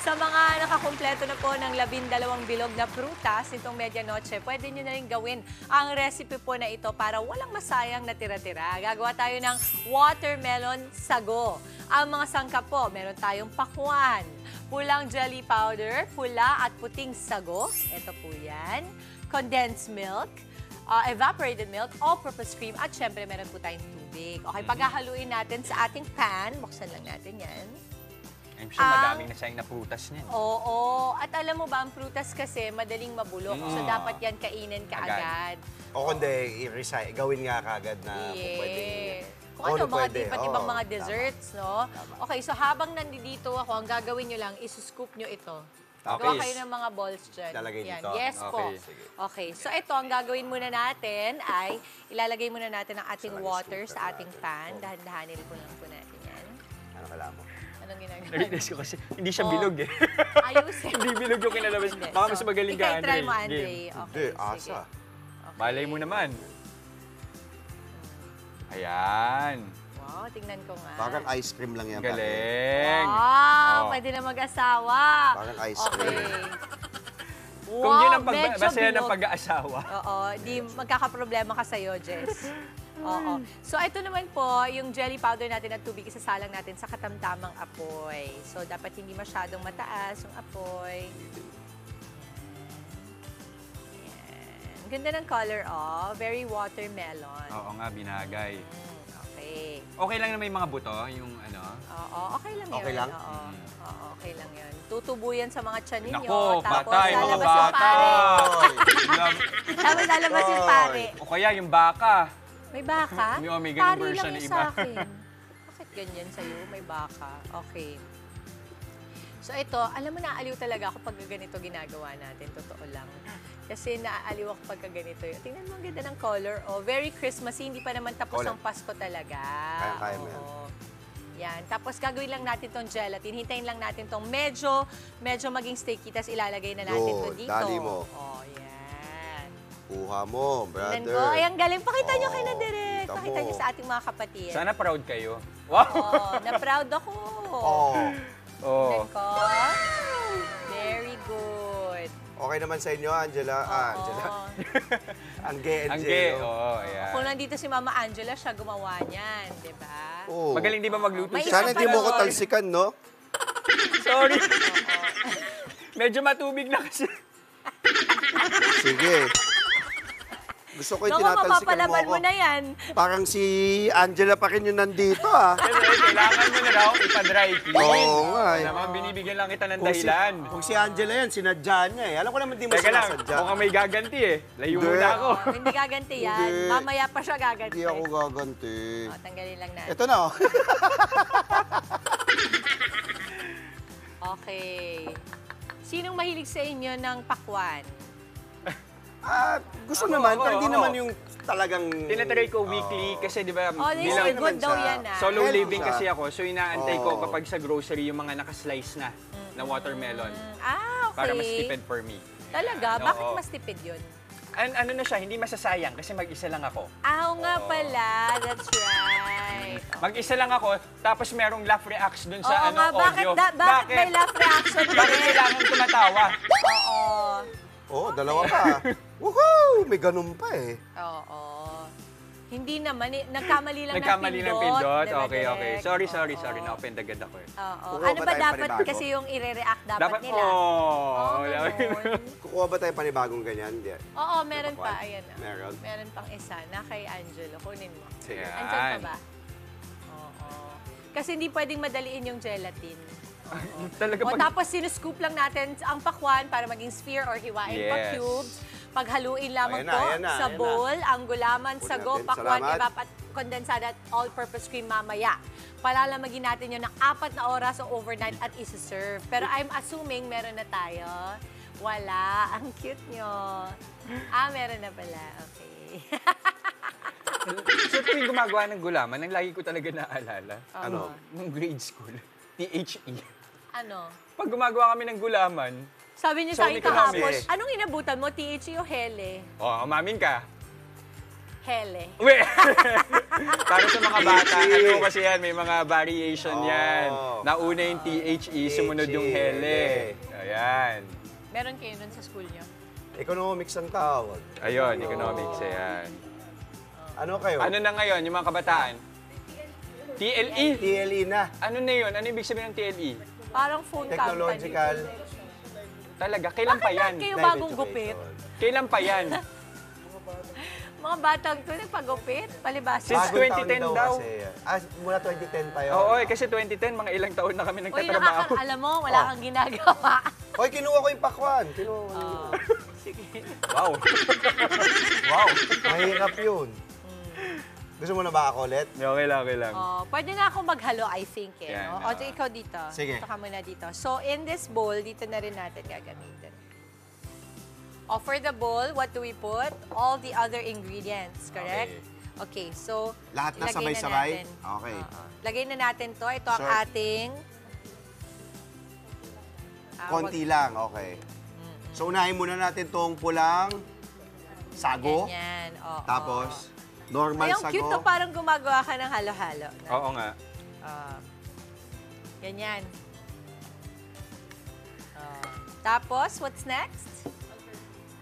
Sa mga nakakumpleto na po ng 12 bilog na prutas itong medianoche, pwede nyo na rin gawin ang recipe po na ito para walang masayang na tira-tira. Gagawa tayo ng watermelon sago. Ang mga sangkap po, meron tayong pakwan, pulang jelly powder, pula at puting sago. Ito po yan. Condensed milk, evaporated milk, all-purpose cream, at syempre meron po tayong tubig. Okay, paghahaluin natin sa ating pan, buksan lang natin yan. I'm sure madaming nasayang na prutas niyan. Oo. At alam mo ba, ang prutas kasi madaling mabulok. So, dapat yan kainin ka agad. O kundi, gawin nga kaagad na kung pwede. Kung ano, mga iba't ibang mga desserts, no? Okay, so habang nandito ako, ang gagawin nyo lang, is-scoop nyo ito. Gawa kayo ng mga balls dyan. Lalagay yan. dito? Yes po. Sige. Okay, so ito, ang gagawin muna natin ay ilalagay muna natin ang ating water sa ating pan. Dahan-dahanin po lang po natin yan. Ano kailangan mo? Anong ginagawa? Narinig ko kasi hindi siya bilog eh. Ayusin. Hindi bilog yung kinalabas. Baka mas magaling ka, Andre. Ikay-try mo, Andre. Game. Okay, Hindi, asa. sige. Malay mo naman. Ayan. Wow, tingnan ko nga. Parang ice cream lang yan. Galing. Wow, Oh. pwede na mag-asawa. Parang ice cream. Okay. Kung yun ang medyo basehan ng bilog. pag-aasawa. Oo, di magkakaproblema ka sa'yo, Jess. Oo. So, ito naman po, yung jelly powder natin at tubig, isasalang natin sa katamtamang apoy. So, dapat hindi masyadong mataas yung apoy. Yan. Ganda ng color, oh. Very watermelon. Oo nga, binagay. Okay. Okay lang na may mga buto, yung ano. Oo, okay lang yun. Okay lang? Oo, oo, okay lang yun. Tutubo yan sa mga tiyan ninyo. Nako, tapos patay, mga lalabas yung bata. pare. Tapos lalabas yung pare. O kaya yung baka. May baka? May ganung Pare version lang na yung iba. sa akin. Bakit ganyan sa'yo? May baka. Okay. So ito, alam mo, naaliw talaga ako pag ganito ginagawa natin. Totoo lang. Kasi naaaliw ako pag ganito. Tingnan mo, ang ganda ng color. Oh, very Christmassy. Hindi pa naman tapos ang Pasko talaga. Kaya mo yan. Oo. Yan. Tapos gagawin lang natin tong gelatin. Hintayin lang natin tong medyo maging sticky. Tapos ilalagay na natin to dito. Dali mo. Oh, yan. Kuha mo, Tingnan brother. ko. Ay, ang galing. Pakita nyo kay na direct. kita Pakita mo. nyo sa ating mga kapatid. Sana proud kayo. Wow! Oh, na-proud ako. Oh, Oh. Tingnan ko. Very good. okay naman sa inyo, Angela. Angela. Oo. Angge, Angge. Oo, ayan. Kung nandito si Mama Angela, siya gumawa niyan, di ba? Oh. Magaling di ba magluto May siya? Sana hindi mo ko Sorry. talsikan, no? Sorry. Medyo matubig na kasi. Sige. Gusto ko yung Naku, tinatalsikan mo mapapalaban ako. mo na yan. Parang si Angela pa rin yung nandito, ah. Kasi kailangan mo na raw ipa-dry clean. Oo nga, eh. Naman, binibigyan lang kita ng dahilan. Kung si Angela yan, sinadya niya eh. Alam ko naman di mo Teka lang, sinasadya. mukhang may gaganti eh. Layo Hindi. muna ako. Hindi gaganti yan. Hindi. Mamaya pa siya gaganti. Hindi ako gaganti. Oh, tanggalin lang natin. Ito na, oh. Okay. Sinong mahilig sa inyo ng pakwan? Gusto Ako, naman, ako, pero di ako. naman yung talagang... Tinatry ko weekly kasi di ba Oh, they bilang say good naman daw siya. yan ah. solo Healthy living siya. kasi ako, so inaantay ko Oo. kapag sa grocery yung mga nakaslice na na watermelon Ah, okay. para mas tipid for me. Talaga? Oo. Bakit mas tipid yun? Ano na siya, hindi masasayang kasi mag-isa lang ako. Nga pala. That's right. Mag-isa lang ako, tapos merong laugh reacts dun sa Oo nga, bakit, audio. bakit may laugh reaction pa Bakit rin? kailangan tumatawa? Oo. Oh, dalawa pa. Woohoo! May ganun pa eh. Oo. Hindi naman, nagkamali lang Nagkamali ng ng pindot. pindot? Diba, Okay, okay. Direk? Sorry, Oo. na-offend agad ako eh. Oo. Kukuha Ano ba ba tayong dapat panibago? kasi yung i-react dapat nila? Oo, ganun. Kukuha ba tayo panibagong ganyan? Hindi. Oo, meron pa. Ayan na. Meron? Meron pang isa na kay Angelo. Kunin mo. Sige. Yan. Andyan pa ba? Oo. Kasi hindi pwedeng madaliin yung gelatin. Talaga O pag... tapos sinuscoop lang natin ang pakwan para maging sphere or hiwain pa Yes. cubes. Paghaluin lamang Ayan na, po ayan na, sa ayan na. bowl, ang gulaman, Punin sago, natin. pakwan, Salamat. evap at kondensada at all-purpose cream mamaya. Palalamagin natin yun ng 4 na oras o overnight at isi-serve. Pero I'm assuming meron na tayo. Wala. Ang cute nyo. Meron na pala. Okay. So tuwing gumagawa ng gulaman, ang lagi ko talaga naaalala. Ano? Nung grade school, THE. Ano? Pag gumagawa kami ng gulaman, Sabi niyo So, sa akin economics. kahapon, anong inabutan mo? THE o Hele? umamin ka. Hele. Uy! Para sa mga bata, ano kasi yan, may mga variation yan. Nauna yung THE, sumunod yung hele. Ayan. Meron kayo nun sa school niyo? Economics ang tawag. Ayun, economics, ayan. Ano kayo? Ano na ngayon, yung mga kabataan? TLE? TLE na. Ano na yun? Ano ibig sabihin ng TLE? Parang phone Technological. company. Talaga, kailan pa yan? Kayo bagong gupit? Kailan pa yan? Mga batang to, nagpagupit, palibasa. Since Bagong 2010 taon daw. Kasi, mula 2010 pa yun. Oo, kasi 2010, mga ilang taon na kami Uy, nagtatrabaho. alam mo, wala kang ginagawa. Hoy, kinuha ko yung pakwan. Kinuha ko yun. Sige. Wow. Wow, mahirap yun. Gusto mo na ba ako ulit? Okay lang, okay lang. Pwede na ako maghalo, I think. Eh, Yan, no? O, ikaw dito. Sige. Dito ka muna dito. So, in this bowl, dito na rin natin gagamitin. For the bowl, what do we put? All the other ingredients, correct? Okay, so, Lahat na ilagay sabay-sabay? natin. Okay. Lagay na natin to. Ito ang Sure. ating... Konti lang, okay. So, unahin muna natin tong pulang sago. Ganyan. Oo. Tapos, normal Ay, ang sago. cute to. Parang gumagawa ka ng halo-halo. Oo nga. Ganyan. Tapos, what's next?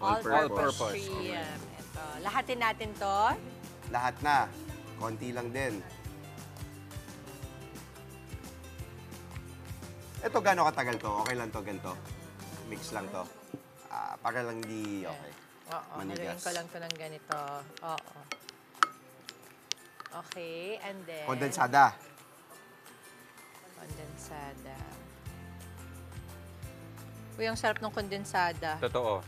All-purpose. Cream. Ito. Lahatin natin to. Lahat na. Konti lang din. Ito, gano'ng katagal to? Okay lang to, ganito? Mix lang to. Para lang di okay. Oo. Manigas. Haluin ko lang to ng ganito. Oo. Okay, and then... Kondensada. Kondensada. Uy, ang sarap ng kondensada. Totoo.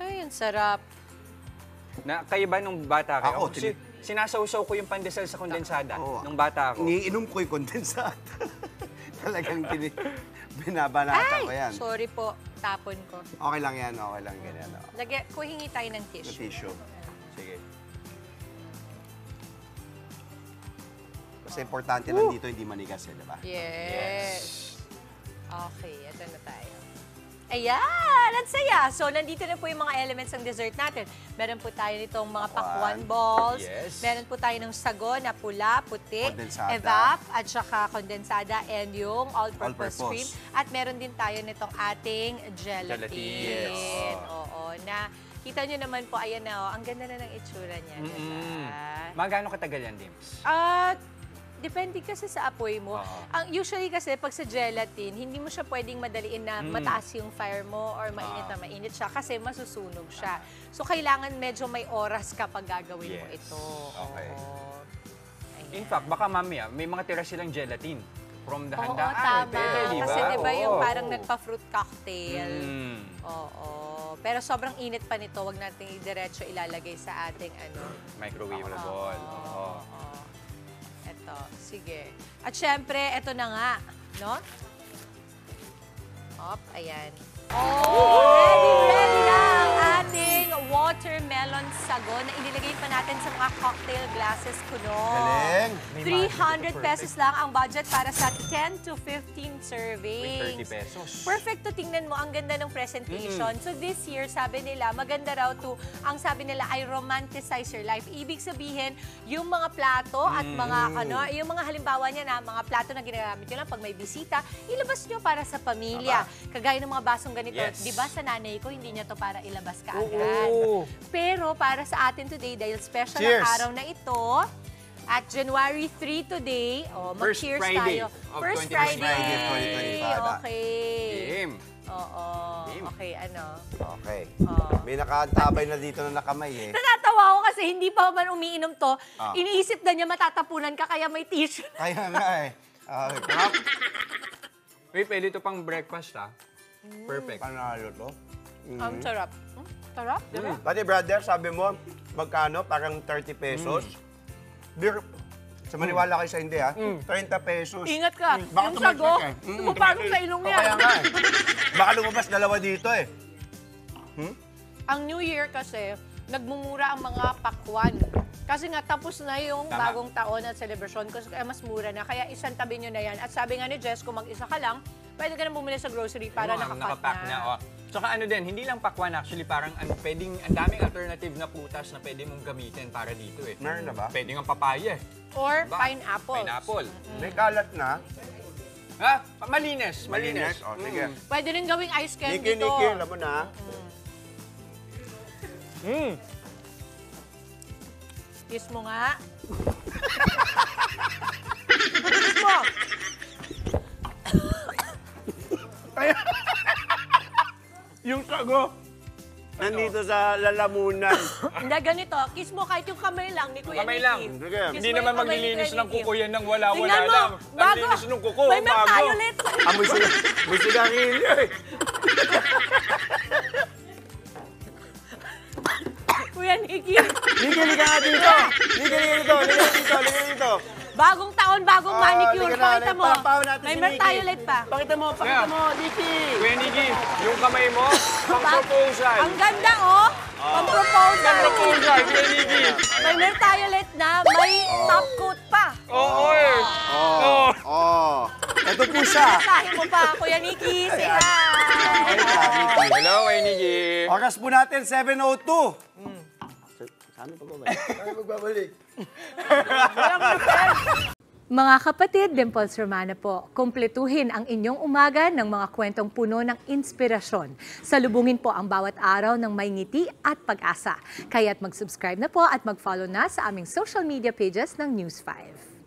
Ay, ang sarap. Na, kayo ba nung bata kayo? Ako, Kasi sinasawsaw ko yung pandesal sa kondensada Oo. nung bata ako. Iniinom ko yung kondensada. Talagang binabanata ko yan. Sorry po, tapon ko. Okay lang yan, okay lang ganyan. Lagyan, hingi tayo ng Yung tissue. tissue. Sige. Kasi importante lang dito, hindi manigas eh, di ba? Yes. Okay, ito na tayo. Ayan! Ang saya! So, nandito na po yung mga elements ng dessert natin. Meron po tayo nitong mga pakwan balls. Yes. Meron po tayo ng sago na pula, puti, Kondensada. evap, at saka kondensada, and yung all-purpose All-purpose. cream. At meron din tayo nitong ating gelatin. Gelatin. Yes. Oo, na kita nyo naman po, ayan na, ang ganda na ng itsura niya. Diba? Magano katagal yan, Dims? Depende kasi sa apoy mo. Oo. Usually kasi pag sa gelatin, hindi mo siya pwedeng madaliin na mataas yung fire mo or mainit na mainit siya kasi masusunog siya. So kailangan medyo may oras ka pag gagawin mo Yes. ito. Okay. Oo. Ayan. In fact, baka mamaya, may mga tira silang gelatin from the Oo, handaan. tama. Pwede, di ba? Kasi di ba yung Oo. parang nagpa-fruit cocktail. Mm. Oo. Pero sobrang init pa nito, wag natin diretso ilalagay sa ating Microwavable. Oo. Ito, sige. At syempre, ito na nga, no? Ayan. Ready na ang ating watermelon sago na inilagay pa natin sa mga cocktail glasses kuno. Galing! 300 pesos lang ang budget para sa 10 to 15 servings. 30 pesos. Perfect to, tingnan mo, ang ganda ng presentation. So this year, sabi nila, maganda raw to, ang sabi nila ay romanticize your life. Ibig sabihin, yung mga plato at mga, yung mga halimbawa niya na mga plato na ginagamit nyo lang pag may bisita, ilabas nyo para sa pamilya. Kagaya ng mga basong ganito. Yes. Di ba sa nanay ko, hindi niya to para ilabas ka agad. Oo. Pero para sa atin today, dahil special Cheers! ang araw na ito, at January 3 today, First mag-cheers Friday tayo. of First 2025. Friday. 2025. Okay. Game. Oo. Game. Okay, ano? Okay. Oo. May nakaantabay na dito na nakamay eh. Natatawa ako kasi hindi pa man umiinom to. Iniisip na niya matatapunan ka kaya may tissue. Kaya nga eh. Crap. Wait, pwede ito pang breakfast, ha? Perfect. Panalo to. Ang sarap. Sarap, di ba? Pati brother, sabi mo, magkano? Parang 30 pesos. Beer, sa maniwala kayo sa hindi ha, 30 pesos. Ingat ka. Baka Yung sago, tumatak eh. tumapasok sa ilong niya. Kaya nga eh. Baka lumabas dalawa dito eh. Ang New Year kasi, nagmumura ang mga pakwan. Kasi nga, tapos na yung Tama. bagong taon at celebration kasi mas mura na. Kaya isang tabi nyo na yan. At sabi nga ni Jess, kung mag-isa ka lang, pwede ka na bumili sa grocery para nakapack na. Oh. Tsaka ano din, hindi lang pakwan actually, parang pwedeng, ang daming alternative na prutas na pwede mong gamitin para dito eh. Meron na ba? Pwede nga papaya eh. Or Diba? pineapple. Pineapple. May kalat na. Ha? Malinis. Malinis. O, sige. Pwede rin gawing ice candy Niki, to. Niki, alam mo na. Kiss mo nga. Kiss mo. Yung sago, nandito sa lalamunan. Hindi, ganito. Kiss mo kahit yung kamay lang ni Kuya Kamay Nicky. lang. Sige. Kiss Hindi mo naman yung kamay ni maglilinis Kuya ng Nicky. kuko yan ng wala-wala Tingnan mo, lang. Ang bago. linis ng kuko, May milk bago. tayo ulit. May sigarilyo eh. Kuya Nicky. Niki, lika nga dito. Niki, lika dito. Bagong taon, bagong manicure. lika na, Pakita mo. papaw natin May si milk Nicky. tayo ulit pa. Pakita mo, Niki. Kuya Nicky, yung kamay mo, pang-proposal. Ang ganda, oh. Pang-proposal. Pang-proposal, Kuya Nicky. May milk tayo ulit na may top coat pa. Oo eh. Ito po siya. Sahin mo pa, Kuya Nicky. Say hi. Hello, Kuya Nicky. Oras po natin, 7:02. Saan pagbabalik? Mga kapatid, Dimples Romana po, kumpletuhin ang inyong umaga ng mga kwentong puno ng inspirasyon. Salubungin po ang bawat araw ng may ngiti at pag-asa. Kaya't mag-subscribe na po at mag-follow na sa aming social media pages ng News 5.